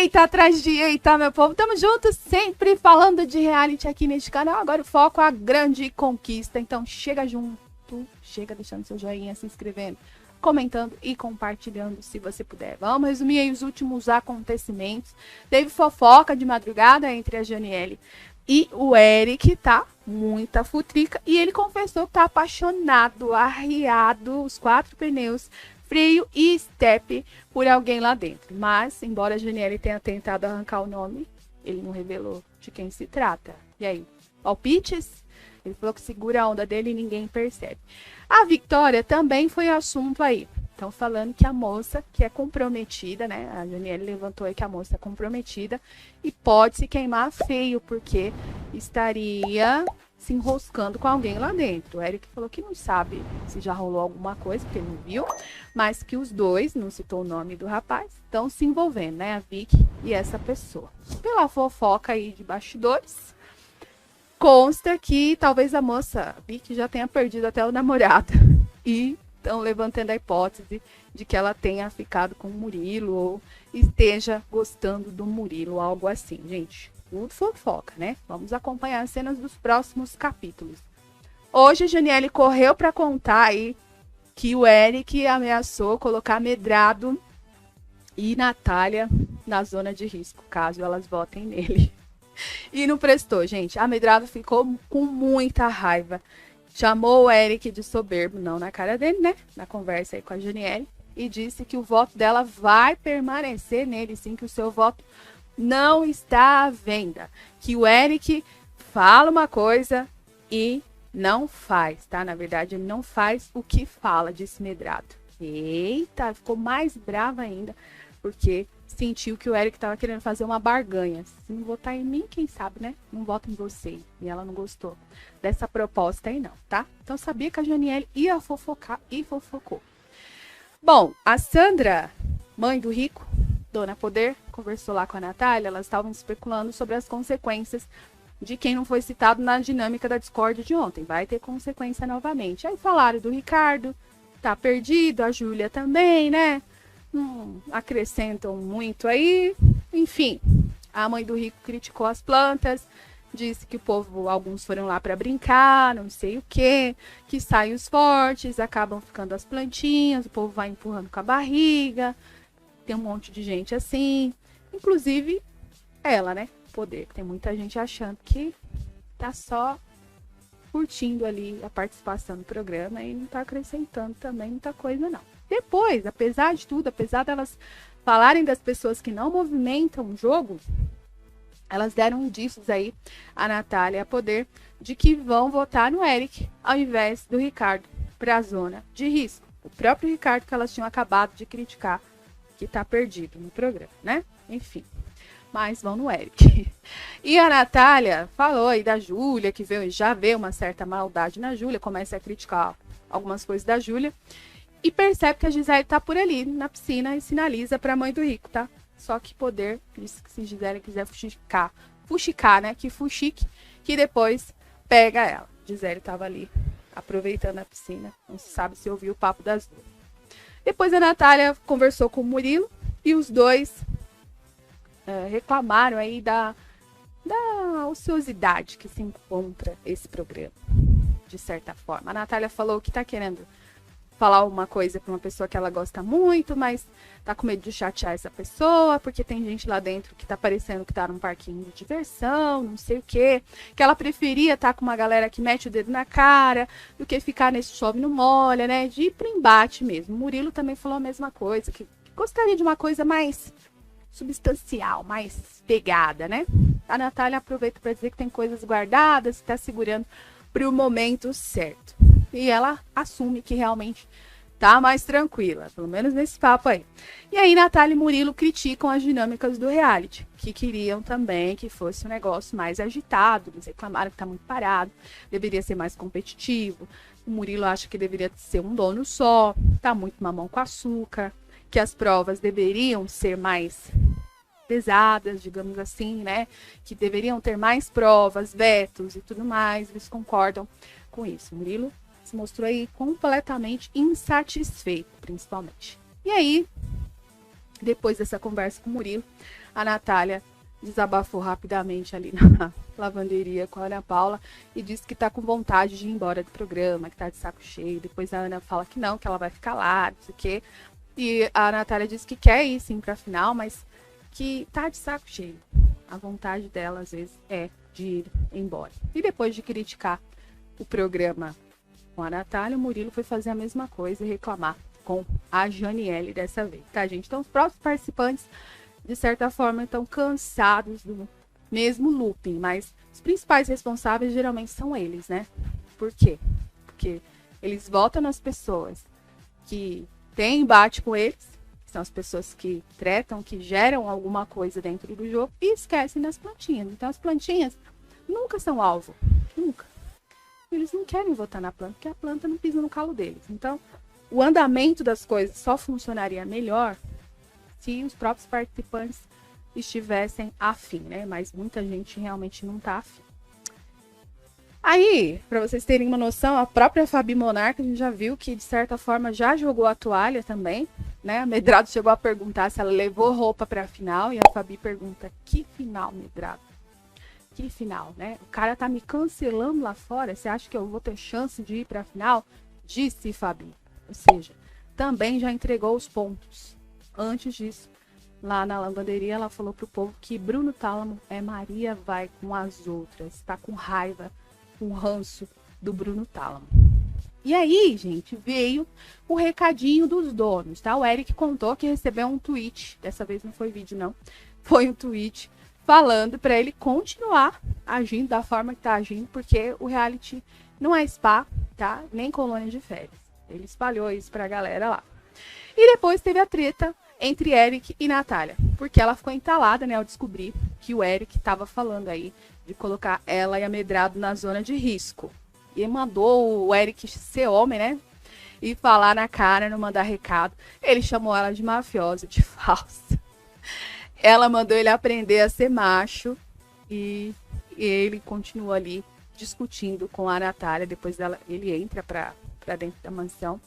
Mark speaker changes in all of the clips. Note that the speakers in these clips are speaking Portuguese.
Speaker 1: Eita, atrás de eita, meu povo. Tamo juntos sempre falando de reality aqui neste canal. Agora o foco é a grande conquista. Então chega junto, chega deixando seu joinha, se inscrevendo, comentando e compartilhando se você puder. Vamos resumir aí os últimos acontecimentos. Teve fofoca de madrugada entre a Janiele e o Eric, tá? Muita futrica. E ele confessou que tá apaixonado, arriado, os 4 pneus, freio e step por alguém lá dentro. Mas, embora a Janiele tenha tentado arrancar o nome, ele não revelou de quem se trata. E aí, palpites? Ele falou que segura a onda dele e ninguém percebe. A Victoria também foi assunto aí. Estão falando que a moça que é comprometida, né? A Janiele levantou aí que a moça é comprometida e pode se queimar feio, porque estaria se enroscando com alguém lá dentro. O Eric falou que não sabe se já rolou alguma coisa, porque ele não viu, mas que os dois, não citou o nome do rapaz, estão se envolvendo, né? A Vicky e essa pessoa. Pela fofoca aí de bastidores, consta que talvez a moça, a Vicky, já tenha perdido até o namorado. E estão levantando a hipótese de que ela tenha ficado com o Murilo ou esteja gostando do Murilo, algo assim, gente. Tudo fofoca, né? Vamos acompanhar as cenas dos próximos capítulos. Hoje a Janiele correu para contar aí que o Eric ameaçou colocar Medrado e Natália na zona de risco, caso elas votem nele. E não prestou, gente. A Medrado ficou com muita raiva. Chamou o Eric de soberbo, não na cara dele, né? Na conversa aí com a Janiele. E disse que o voto dela vai permanecer nele, sim, que o seu voto não está à venda. Que o Eric fala uma coisa e não faz, tá? Na verdade, ele não faz o que fala, disse Medrado. Eita, ficou mais brava ainda, porque sentiu que o Eric estava querendo fazer uma barganha. Se não votar em mim, quem sabe, né? Não vota em você. E ela não gostou dessa proposta aí não, tá? Então sabia que a Janiele ia fofocar e fofocou. Bom, a Sandra, mãe do Rico, Dona Poder, conversou lá com a Natália. Elas estavam especulando sobre as consequências de quem não foi citado na dinâmica da Discord de ontem. Vai ter consequência novamente. Aí falaram do Ricardo, tá perdido, a Júlia também, né? Acrescentam muito aí. Enfim, a mãe do Rico criticou as plantas, disse que o povo, alguns foram lá para brincar, não sei o que saem os fortes, acabam ficando as plantinhas, o povo vai empurrando com a barriga. Tem um monte de gente assim, inclusive ela, né? Poder. Tem muita gente achando que tá só curtindo ali a participação no programa e não tá acrescentando também muita coisa, não. Depois, apesar de tudo, apesar delas falarem das pessoas que não movimentam o jogo, elas deram indícios aí, a Natália e a Poder, de que vão votar no Eric ao invés do Ricardo para a zona de risco. O próprio Ricardo que elas tinham acabado de criticar, que tá perdido no programa, né? Enfim, mas vão no Eric. E a Natália falou aí da Júlia, que já vê uma certa maldade na Júlia, começa a criticar algumas coisas da Júlia, e percebe que a Gisele tá por ali, na piscina, e sinaliza pra mãe do Rico, tá? Só que Poder disse que se Gisele quiser fuxicar, né? Que fuxique, que depois pega ela. Gisele tava ali, aproveitando a piscina, não se sabe se ouviu o papo das duas. Depois a Natália conversou com o Murilo e os dois reclamaram aí da ociosidade que se encontra esse programa, de certa forma. A Natália falou que tá querendo falar uma coisa para uma pessoa que ela gosta muito, mas tá com medo de chatear essa pessoa, porque tem gente lá dentro que tá parecendo que tá num parquinho de diversão, não sei o quê, que ela preferia estar com uma galera que mete o dedo na cara, do que ficar nesse chove não molha, né, de ir pro embate mesmo. O Murilo também falou a mesma coisa, que gostaria de uma coisa mais substancial, mais pegada, né? A Natália aproveita para dizer que tem coisas guardadas, que tá segurando pro momento certo. E ela assume que realmente tá mais tranquila, pelo menos nesse papo aí. E aí Natália e Murilo criticam as dinâmicas do reality, que queriam também que fosse um negócio mais agitado, eles reclamaram que tá muito parado, deveria ser mais competitivo. O Murilo acha que deveria ser um dono só, tá muito mamão com açúcar, que as provas deveriam ser mais pesadas, digamos assim, né? Que deveriam ter mais provas, vetos e tudo mais. Eles concordam com isso. O Murilo se mostrou aí completamente insatisfeito, principalmente. E aí, Depois dessa conversa com o Murilo, a Natália desabafou rapidamente ali na lavanderia com a Ana Paula e disse que tá com vontade de ir embora do programa, que tá de saco cheio. Depois a Ana fala que não, que ela vai ficar lá, não sei o quê. E a Natália disse que quer ir sim pra final, mas que tá de saco cheio. A vontade dela, às vezes, é de ir embora. E depois de criticar o programa com a Natália, o Murilo foi fazer a mesma coisa e reclamar com a Janiele dessa vez, tá, gente? Então, os próprios participantes, de certa forma, estão cansados do mesmo looping, mas os principais responsáveis geralmente são eles, né? Por quê? Porque eles votam nas pessoas que têm embate com eles, que são as pessoas que tretam, que geram alguma coisa dentro do jogo, e esquecem das plantinhas. Então, as plantinhas nunca são alvo, nunca. Eles não querem votar na planta, porque a planta não pisa no calo deles. Então, o andamento das coisas só funcionaria melhor se os próprios participantes estivessem afim, né? Mas muita gente realmente não tá afim. Aí, para vocês terem uma noção, a própria Fabi Monarca, a gente já viu que, de certa forma, já jogou a toalha também, né? A Medrado chegou a perguntar se ela levou roupa para a final, e a Fabi pergunta, que final, Medrado? Que final, né? O cara tá me cancelando lá fora, você acha que eu vou ter chance de ir para a final? Disse Fabi. Ou seja, também já entregou os pontos. Antes disso, lá na lavanderia, ela falou pro povo que Bruno Tálamo é Maria vai com as outras. Tá com raiva, com ranço do Bruno Tálamo. E aí, gente, veio o recadinho dos donos, tá? O Eric contou que recebeu um tweet, dessa vez não foi vídeo, não. Foi um tweet falando para ele continuar agindo da forma que tá agindo, porque o reality não é spa, tá? Nem colônia de férias. Ele espalhou isso pra galera lá. E depois teve a treta entre Eric e Natália, porque ela ficou entalada, né, ao descobrir que o Eric tava falando aí de colocar ela e a Medrado na zona de risco. E mandou o Eric ser homem, né, e falar na cara, não mandar recado. Ele chamou ela de mafiosa, de falsa. Ela mandou ele aprender a ser macho e ele continua ali discutindo com a Natália. Depois dela, ele entra pra dentro da mansão.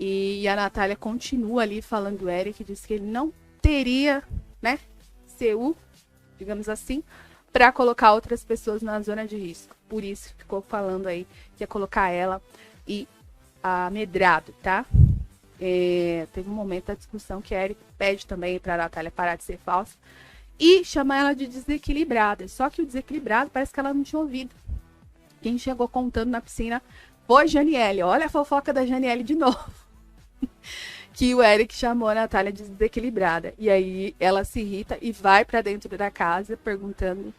Speaker 1: E a Natália continua ali falando do Eric, diz que ele não teria, né, CU, digamos assim, para colocar outras pessoas na zona de risco. Por isso ficou falando aí que ia colocar ela e a Medrado, tá? Teve um momento da discussão que a Eric pede também para a Natália parar de ser falsa e chama ela de desequilibrada. Só que o desequilibrado parece que ela não tinha ouvido. Quem chegou contando na piscina foi Janiele. Olha a fofoca da Janiele de novo. Que o Eric chamou a Natália de desequilibrada. E aí ela se irrita e vai para dentro da casa perguntando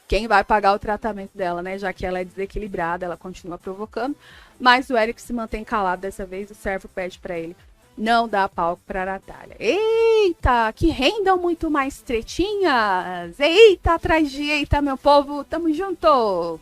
Speaker 1: quem vai pagar o tratamento dela, né? Já que ela é desequilibrada, ela continua provocando. Mas o Eric se mantém calado dessa vez. O servo pede para ele não dar palco para a Natália. Eita, que rendam muito mais tretinhas. Eita, atrás de eita, meu povo. Tamo junto.